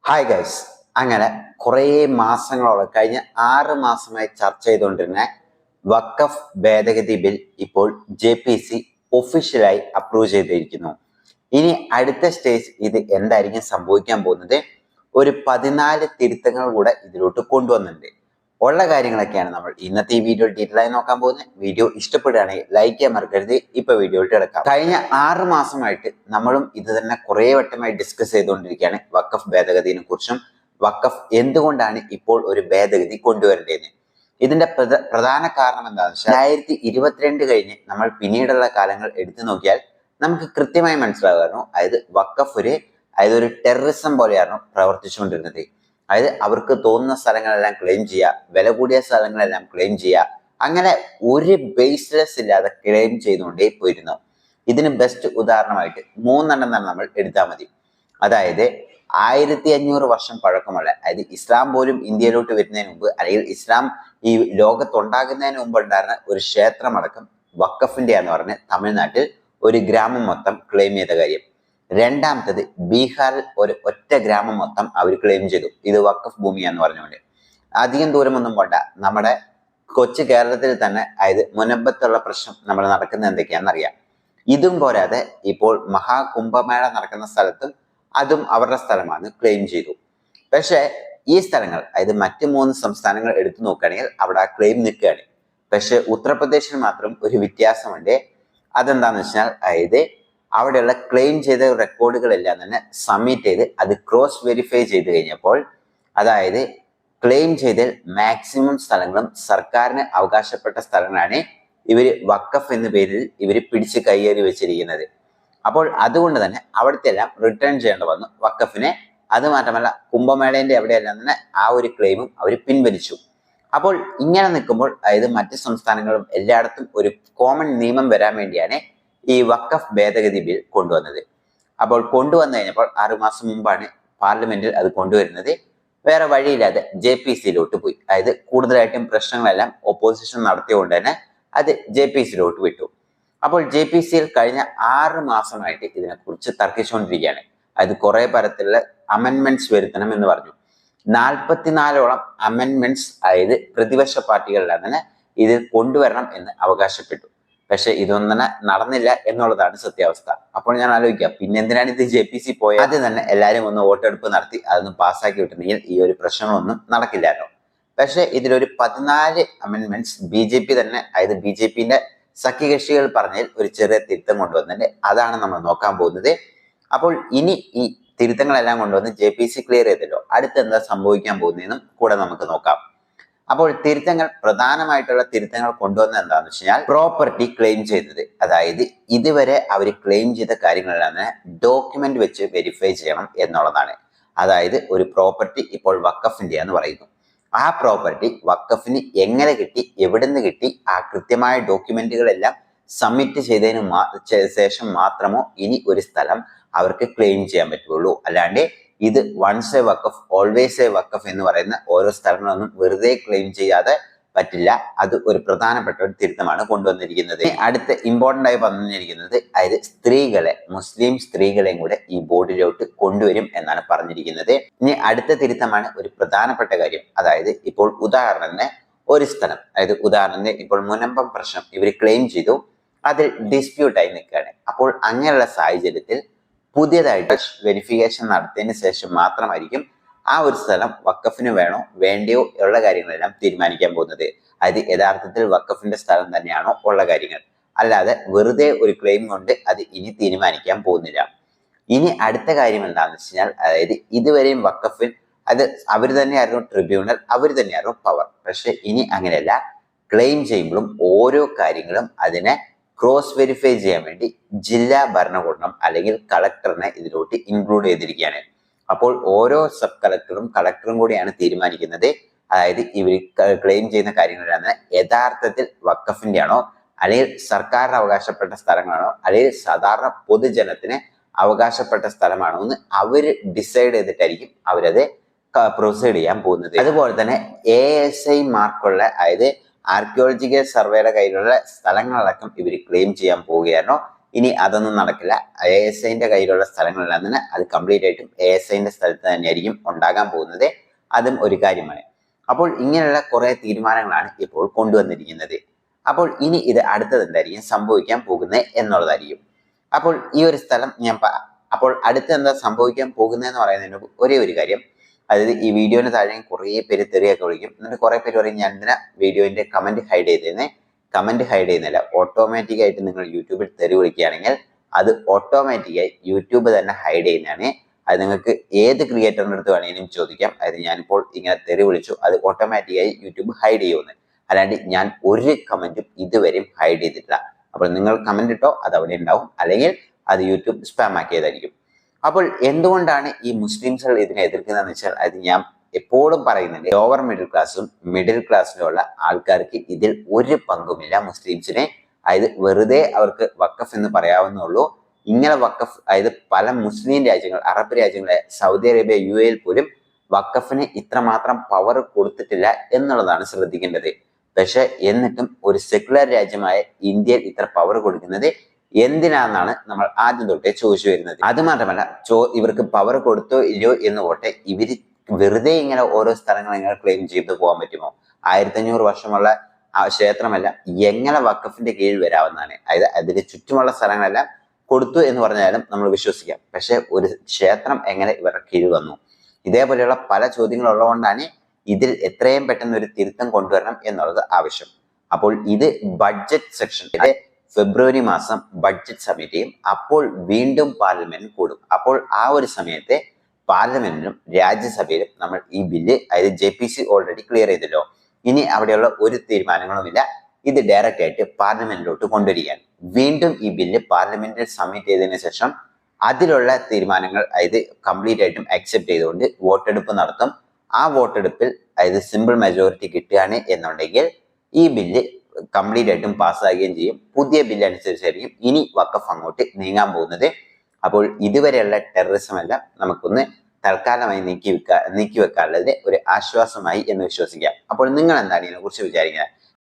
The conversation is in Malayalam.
Hi guys. അങ്ങനെ കുറേ മാസങ്ങളോളം കഴിഞ്ഞ 6 മാസമായി ചർച്ച ചെയ്തുകൊണ്ടിരുന്ന വഖഫ് ഭേദഗതി ബിൽ ഇപ്പോൾ JPC ഒഫീഷ്യലായി അപ്രൂവ് ചെയ്തിരിക്കുന്നു. ഇനി അടുത്ത സ്റ്റേജ് ഇത് എന്തായിരിക്കും സംഭവിക്കാൻ പോകുന്നത്? ഒരു 14 തിരുത്തങ്ങൾ കൂടെ ഇതിലോട്ട് കൊണ്ടുവന്നിട്ടുണ്ട്. ഉള്ള കാര്യങ്ങളൊക്കെയാണ് നമ്മൾ ഇന്നത്തെ ഈ വീഡിയോ ഡീറ്റെയിൽ ആയി നോക്കാൻ പോകുന്നത്. വീഡിയോ ഇഷ്ടപ്പെടുകയാണെങ്കിൽ ലൈക്ക് ചെയ്യാൻ മറക്കരുത്. ഇപ്പൊ വീഡിയോയിട്ട് കിടക്കാം. കഴിഞ്ഞ 6 മാസമായിട്ട് നമ്മളും ഇത് തന്നെ കുറെ വട്ടമായി ഡിസ്കസ് ചെയ്തുകൊണ്ടിരിക്കുകയാണ് വഖഫ് ഭേദഗതിയെ കുറിച്ചും വഖഫ് എന്തുകൊണ്ടാണ് ഇപ്പോൾ ഒരു ഭേദഗതി കൊണ്ടുവരേണ്ടതെന്ന്. ഇതിന്റെ പ്രധാന കാരണം എന്താണെന്ന് വെച്ചാൽ 2022 കഴിഞ്ഞ് നമ്മൾ പിന്നീടുള്ള കാലങ്ങൾ എടുത്തു നോക്കിയാൽ നമുക്ക് കൃത്യമായി മനസ്സിലാകുമായിരുന്നു. വഖഫ് ഒരു ടെററിസം പോലെയായിരുന്നു പ്രവർത്തിച്ചുകൊണ്ടിരുന്നത്. അവർക്ക് തോന്നുന്ന സ്ഥലങ്ങളെല്ലാം ക്ലെയിം ചെയ്യുക, വില കൂടിയ സ്ഥലങ്ങളെല്ലാം ക്ലെയിം ചെയ്യുക, അങ്ങനെ ഒരു ബേസ്ലെസ് ഇല്ലാതെ ക്ലെയിം ചെയ്തുകൊണ്ടേ പോയിരുന്നു. ഇതിന് ബെസ്റ്റ് ഉദാഹരണമായിട്ട് 3 തന്നെ നമ്മൾ എടുത്താൽ മതി. 1500 വർഷം പഴക്കമുള്ള, ഇസ്ലാം പോലും ഇന്ത്യയിലോട്ട് വരുന്നതിന് മുമ്പ് അല്ലെങ്കിൽ ഇസ്ലാം ഈ ലോകത്തുണ്ടാകുന്നതിന് മുമ്പ് ഉണ്ടായിരുന്ന ഒരു ക്ഷേത്രമടക്കം വഖഫിന്റെ എന്ന് പറഞ്ഞ് തമിഴ്നാട്ടിൽ ഒരു ഗ്രാമം മൊത്തം ക്ലെയിം ചെയ്ത കാര്യം. രണ്ടാമത്തത് ബീഹാറിൽ ഒരു ഒറ്റ ഗ്രാമം മൊത്തം അവർ ക്ലെയിം ചെയ്തു, ഇത് വഖഫ് ഭൂമിയാന്ന് പറഞ്ഞുകൊണ്ട്. അധികം ദൂരമൊന്നും പോണ്ട, നമ്മുടെ കൊച്ചു കേരളത്തിൽ തന്നെ മുനമ്പത്തുള്ള പ്രശ്നം നമ്മൾ നടക്കുന്നത് എന്തൊക്കെയാണെന്നറിയാം. ഇതും പോരാതെ ഇപ്പോൾ മഹാകുംഭമേള നടക്കുന്ന സ്ഥലത്തും അതും അവരുടെ സ്ഥലമാണ് ക്ലെയിം ചെയ്തു. പക്ഷേ ഈ സ്ഥലങ്ങൾ മറ്റ് 3 സംസ്ഥാനങ്ങൾ എടുത്തു നോക്കുകയാണെങ്കിൽ അവിടെ ആ ക്ലെയിം നിൽക്കുകയാണ്. പക്ഷെ ഉത്തർപ്രദേശിൽ മാത്രം ഒരു വ്യത്യാസമുണ്ട്. അതെന്താന്ന് വെച്ചാൽ അവിടെയുള്ള ക്ലെയിം ചെയ്ത റെക്കോർഡുകളെല്ലാം തന്നെ സബ്മിറ്റ് ചെയ്ത് അത് ക്രോസ് വെരിഫൈ ചെയ്ത് കഴിഞ്ഞപ്പോൾ ക്ലെയിം ചെയ്ത മാക്സിമം സ്ഥലങ്ങളും സർക്കാരിന് അവകാശപ്പെട്ട സ്ഥലങ്ങളാണ് ഇവര് വഖഫ് എന്ന പേരിൽ ഇവര് പിടിച്ച് കയ്യേറി വെച്ചിരിക്കുന്നത്. അപ്പോൾ അതുകൊണ്ട് തന്നെ അവിടുത്തെ എല്ലാം റിട്ടേൺ ചെയ്യേണ്ടി വന്നു വഖഫിനെ. അത് മാത്രമല്ല കുംഭമേളയുടെ എവിടെയെല്ലാം തന്നെ ആ ഒരു ക്ലെയിമും അവർ പിൻവലിച്ചു. അപ്പോൾ ഇങ്ങനെ നിൽക്കുമ്പോൾ മറ്റ് സംസ്ഥാനങ്ങളും എല്ലായിടത്തും ഒരു കോമൺ നിയമം വരാൻ വേണ്ടിയാണ് ഈ വഖഫ് ഭേദഗതി ബിൽ കൊണ്ടുവന്നത്. അപ്പോൾ കൊണ്ടുവന്നു കഴിഞ്ഞപ്പോൾ 6 മാസം മുമ്പാണ് പാർലമെന്റിൽ അത് കൊണ്ടുവരുന്നത്. വേറെ വഴിയില്ലാതെ JPCയിലോട്ട് പോയി. കൂടുതലായിട്ടും പ്രശ്നങ്ങളെല്ലാം ഓപ്പോസിഷൻ നടത്തിയതുകൊണ്ട് തന്നെ അത് JPCയിലോട്ട് വിട്ടു. അപ്പോൾ JPCയിൽ കഴിഞ്ഞ 6 മാസമായിട്ട് ഇതിനെക്കുറിച്ച് തർക്കിച്ചുകൊണ്ടിരിക്കുകയാണ്. കുറെ തരത്തിലുള്ള അമെൻമെന്റ്സ് വരുത്തണം എന്ന് പറഞ്ഞു. 44ഓളം അമെൻമെന്റ്സ് പ്രതിപക്ഷ പാർട്ടികളെല്ലാം തന്നെ ഇത് കൊണ്ടുവരണം എന്ന് അവകാശപ്പെട്ടു. പക്ഷെ ഇതൊന്നും തന്നെ നടന്നില്ല എന്നുള്ളതാണ് സത്യാവസ്ഥ. അപ്പോൾ ഞാൻ ആലോചിക്കാം, പിന്നെ എന്തിനാണ് ഇത് JPC പോയത്? ആദ്യം തന്നെ എല്ലാവരും ഒന്ന് വോട്ടെടുപ്പ് നടത്തി അതൊന്ന് പാസ്സാക്കി വിട്ടിട്ടുണ്ടെങ്കിൽ ഈ ഒരു പ്രശ്നങ്ങളൊന്നും നടക്കില്ലല്ലോ. പക്ഷെ ഇതിലൊരു 14 അമെൻമെന്റ്സ് BJP തന്നെ BJPന്റെ സഖ്യകക്ഷികൾ പറഞ്ഞതിൽ ഒരു ചെറിയ തിരുത്തം കൊണ്ടുവന്നിട്ട് അതാണ് നമ്മൾ നോക്കാൻ പോകുന്നത്. അപ്പോൾ ഇനി ഈ തിരുത്തങ്ങളെല്ലാം കൊണ്ടുവന്ന് JPC ക്ലിയർ ചെയ്തല്ലോ, അടുത്ത് എന്താ സംഭവിക്കാൻ പോകുന്നതെന്നും കൂടെ നമുക്ക് നോക്കാം. അപ്പോൾ പ്രധാനമായിട്ടുള്ള തിരുത്തങ്ങൾ കൊണ്ടുവന്നത് എന്താണെന്ന് വെച്ച് കഴിഞ്ഞാൽ പ്രോപ്പർട്ടി ക്ലെയിം ചെയ്യുന്നത്, ഇതുവരെ അവർ ക്ലെയിം ചെയ്ത കാര്യങ്ങളെല്ലാം ഡോക്യുമെന്റ് വെച്ച് വെരിഫൈ ചെയ്യണം എന്നുള്ളതാണ്. ഒരു പ്രോപ്പർട്ടി ഇപ്പോൾ വഖഫിന്റെ എന്ന് പറയുന്നു. ആ പ്രോപ്പർട്ടി വഖഫിന് എങ്ങനെ കിട്ടി, എവിടുന്ന് കിട്ടി, ആ കൃത്യമായ ഡോക്യുമെന്റുകളെല്ലാം സബ്മിറ്റ് ചെയ്തതിന് ശേഷം മാത്രമോ ഇനി ഒരു സ്ഥലം അവർക്ക് ക്ലെയിം ചെയ്യാൻ പറ്റുള്ളൂ. അല്ലാണ്ട് ഇത് വൺസ് എ വഖഫ് ഓൾവേസ് എ വഖഫ് എന്ന് പറയുന്ന ഓരോ സ്ഥലങ്ങളൊന്നും വെറുതെ ക്ലെയിം ചെയ്യാതെ പറ്റില്ല. അത് ഒരു പ്രധാനപ്പെട്ട ഒരു തിരുത്തമാണ് കൊണ്ടുവന്നിരിക്കുന്നത്. അടുത്ത ഇമ്പോർട്ടന്റ് ആയി പറഞ്ഞിരിക്കുന്നത് സ്ത്രീകളെ, മുസ്ലിം സ്ത്രീകളെയും കൂടെ ഈ ബോർഡിലോട്ട് കൊണ്ടുവരും എന്നാണ് പറഞ്ഞിരിക്കുന്നത്. ഇനി അടുത്ത തിരുത്തമാണ് ഒരു പ്രധാനപ്പെട്ട കാര്യം. ഇപ്പോൾ ഉദാഹരണത്തിന് ഒരു സ്ഥലം, ഉദാഹരണത്തിന് ഇപ്പോൾ മുനമ്പം പ്രശ്നം ഇവർ ക്ലെയിം ചെയ്തു, അതിൽ ഡിസ്പ്യൂട്ടായി നിൽക്കുകയാണ്. അപ്പോൾ അങ്ങനെയുള്ള സാഹചര്യത്തിൽ പുതിയതായിട്ട് വെരിഫിക്കേഷൻ നടത്തിയതിന് ശേഷം മാത്രമായിരിക്കും ആ ഒരു സ്ഥലം വഖഫിന് വേണോ വേണ്ടയോ ഉള്ള കാര്യങ്ങളെല്ലാം തീരുമാനിക്കാൻ പോകുന്നത്. യഥാർത്ഥത്തിൽ വഖഫിന്റെ സ്ഥലം തന്നെയാണോ ഉള്ള കാര്യങ്ങൾ, അല്ലാതെ വെറുതെ ഒരു ക്ലെയിം കൊണ്ട് അത് ഇനി തീരുമാനിക്കാൻ പോകുന്നില്ല. ഇനി അടുത്ത കാര്യം എന്താണെന്ന് വെച്ച് കഴിഞ്ഞാൽ ഇതുവരെയും വഖഫിൽ അവർ തന്നെയായിരുന്നു ട്രിബ്യൂണൽ, അവർ തന്നെയായിരുന്നു പവർ. പക്ഷെ ഇനി അങ്ങനെയല്ല, ക്ലെയിം ചെയ്യുമ്പോഴും ഓരോ കാര്യങ്ങളും അതിനെ ക്രോസ് വെരിഫൈ ചെയ്യാൻ വേണ്ടി ജില്ലാ ഭരണകൂടം അല്ലെങ്കിൽ കളക്ടറിനെ ഇതിലോട്ട് ഇൻക്ലൂഡ് ചെയ്തിരിക്കുകയാണ്. അപ്പോൾ ഓരോ സബ് കളക്ടറും കൂടിയാണ് തീരുമാനിക്കുന്നത്. ഇവർ ക്ലെയിം ചെയ്യുന്ന കാര്യങ്ങളെല്ലാം യഥാർത്ഥത്തിൽ വഖഫിന്റെ ആണോ, അല്ലെങ്കിൽ സർക്കാരിന് അവകാശപ്പെട്ട സ്ഥലങ്ങളാണോ, അല്ലെങ്കിൽ സാധാരണ പൊതുജനത്തിന് അവകാശപ്പെട്ട സ്ഥലമാണോ എന്ന് അവര് ഡിസൈഡ് ചെയ്തിട്ടായിരിക്കും അവരത് പ്രൊസീഡ് ചെയ്യാൻ പോകുന്നത്. അതുപോലെ തന്നെ ASI മാർക്കുള്ള ആർക്കിയോളജിക്കൽ സർവേയുടെ കയ്യിലുള്ള സ്ഥലങ്ങളടക്കം ഇവർ ക്ലെയിം ചെയ്യാൻ പോവുകയാണോ ഇനി അതൊന്നും നടക്കില്ല. ASIന്റെ കയ്യിലുള്ള സ്ഥലങ്ങളെല്ലാം തന്നെ അത് കംപ്ലീറ്റ് ആയിട്ടും ASIന്റെ സ്ഥലത്ത് തന്നെയായിരിക്കും ഉണ്ടാകാൻ പോകുന്നത്. അതും ഒരു കാര്യമാണ്. അപ്പോൾ ഇങ്ങനെയുള്ള കുറെ തീരുമാനങ്ങളാണ് ഇപ്പോൾ കൊണ്ടുവന്നിരിക്കുന്നത്. അപ്പോൾ ഇനി ഇത് അടുത്തത് എന്തായിരിക്കും സംഭവിക്കാൻ പോകുന്നത് എന്നുള്ളതായിരിക്കും. അപ്പോൾ ഈ ഒരു സ്ഥലം അപ്പോൾ അടുത്ത് എന്താ സംഭവിക്കാൻ പോകുന്നതെന്ന് പറയുന്നതിന് മുമ്പ് ഒരേ ഒരു കാര്യം, അതായത് ഈ വീഡിയോന് താഴെ കുറേ പേര് തെറിയൊക്കെ വിളിക്കും. എന്നിട്ട് കുറെ പേര് പറയും ഞാൻ എന്തിനാ വീഡിയോന്റെ കമന്റ് ഹൈഡ് ചെയ്തേനെ. കമന്റ് ഹൈഡ് ചെയ്യുന്നില്ല, ഓട്ടോമാറ്റിക് ആയിട്ട് നിങ്ങൾ യൂട്യൂബിൽ തെറി വിളിക്കുകയാണെങ്കിൽ അത് ഓട്ടോമാറ്റിക്കായി യൂട്യൂബ് തന്നെ ഹൈഡ് ചെയ്യുന്നതാണ്. അത് നിങ്ങൾക്ക് ഏത് ക്രിയേറ്ററിന്റെ അടുത്ത് വേണമെങ്കിലും ചോദിക്കാം. അതായത് ഞാനിപ്പോൾ ഇങ്ങനെ തെറി വിളിച്ചു, അത് ഓട്ടോമാറ്റിക്കായി യൂട്യൂബ് ഹൈഡ് ചെയ്യുമെന്ന്. അല്ലാണ്ട് ഞാൻ ഒരു കമന്റും ഇതുവരെയും ഹൈഡ് ചെയ്തിട്ടില്ല. അപ്പോൾ നിങ്ങൾ കമന്റ് ഇട്ടോ അത് അവിടെ ഉണ്ടാവും, അല്ലെങ്കിൽ അത് യൂട്യൂബ് സ്പാം ആക്കിയതായിരിക്കും. അപ്പോൾ എന്തുകൊണ്ടാണ് ഈ മുസ്ലിംസുകൾ ഇതിനെ എതിർക്കുന്നതെന്ന് വെച്ചാൽ, അത് ഞാൻ എപ്പോഴും പറയുന്നുണ്ട്, ലോവർ മിഡിൽ ക്ലാസ്സിലുള്ള ആൾക്കാർക്ക് ഇതിൽ ഒരു പങ്കുമില്ല മുസ്ലിംസിനെ. അതായത് വെറുതെ അവർക്ക് വഖഫ് എന്ന് പറയാവുന്നുള്ളൂ. ഇങ്ങനെ വഖഫ്, അതായത് പല മുസ്ലിം രാജ്യങ്ങൾ, അറബ് രാജ്യങ്ങളെ, സൗദി അറേബ്യ, UAE യിൽ വഖഫിന് ഇത്രമാത്രം പവർ കൊടുത്തിട്ടില്ല എന്നുള്ളതാണ് ശ്രദ്ധിക്കേണ്ടത്. പക്ഷെ എന്നിട്ടും ഒരു സെക്യുലർ രാജ്യമായ ഇന്ത്യയിൽ ഇത്ര പവർ കൊടുക്കുന്നത് എന്തിനാണെന്നാണ് നമ്മൾ ആദ്യം തൊട്ടേ ചോദിച്ചു വരുന്നത്. അത് മാത്രമല്ല, ഇവർക്ക് പവർ കൊടുത്തോ ഇല്ലയോ എന്ന് പോട്ടെ, ഇവര് വെറുതെ ഇങ്ങനെ ഓരോ സ്ഥലങ്ങൾ ഇങ്ങനെ ക്ലെയിം ചെയ്ത് പോകാൻ പറ്റുമോ? 1500 വർഷമുള്ള ആ ക്ഷേത്രമല്ല എങ്ങനെ വഖഫിന്റെ കീഴിൽ വരാവുന്നതാണ്. അതായത് അതിന് ചുറ്റുമുള്ള സ്ഥലങ്ങളെല്ലാം കൊടുത്തു എന്ന് പറഞ്ഞാലും നമ്മൾ വിശ്വസിക്കാം. പക്ഷെ ഒരു ക്ഷേത്രം എങ്ങനെ ഇവരുടെ കീഴിൽ വന്നു? ഇതേപോലെയുള്ള പല ചോദ്യങ്ങൾ ഉള്ളതുകൊണ്ടാണ് ഇതിൽ എത്രയും പെട്ടെന്ന് ഒരു തിരുത്തം കൊണ്ടുവരണം എന്നുള്ളത് ആവശ്യം. അപ്പോൾ ഇത് ബഡ്ജറ്റ് സെക്ഷൻ, ഫെബ്രുവരി മാസം ബഡ്ജറ്റ് സബ്മിറ്റ് ചെയ്യും. അപ്പോൾ വീണ്ടും പാർലമെന്റ് കൂടും. അപ്പോൾ ആ ഒരു സമയത്തെ പാർലമെന്റിലും രാജ്യസഭയിലും നമ്മൾ ഈ ബില്ല്, അതായത് JPC ഓൾറെഡി ക്ലിയർ ചെയ്തല്ലോ, ഇനി അവിടെയുള്ള ഒരു തീരുമാനങ്ങളുമില്ല. ഇത് ഡയറക്റ്റ് ആയിട്ട് പാർലമെന്റിലോട്ട് കൊണ്ടുവരികയാണ്. വീണ്ടും ഈ ബില്ല് പാർലമെന്റിൽ സബ്മിറ്റ് ചെയ്തതിനു ശേഷം അതിലുള്ള തീരുമാനങ്ങൾ, അതായത് കംപ്ലീറ്റ് ആയിട്ടും അക്സെപ്റ്റ് ചെയ്തുകൊണ്ട് വോട്ടെടുപ്പ് നടത്തും. ആ വോട്ടെടുപ്പിൽ അതായത് സിമ്പിൾ മെജോറിറ്റി കിട്ടുകയാണ് എന്നുണ്ടെങ്കിൽ ഈ ബില്ല് കംപ്ലീറ്റ് ആയിട്ടും പാസ്സാകുകയും ചെയ്യും. പുതിയ ബില്ല് അനുസരിച്ചായിരിക്കും ഇനി വഖഫ് അങ്ങോട്ട് നീങ്ങാൻ പോകുന്നത്. അപ്പോൾ ഇതുവരെയുള്ള ടെററിസം എല്ലാം നമുക്കൊന്ന് തൽക്കാലമായി നീക്കി വെക്കാനുള്ളത് ഒരു ആശ്വാസമായി എന്ന് വിശ്വസിക്കാം. അപ്പോൾ നിങ്ങൾ എന്താണ് ഇതിനെ കുറിച്ച് വിചാരിക്കുന്നത്?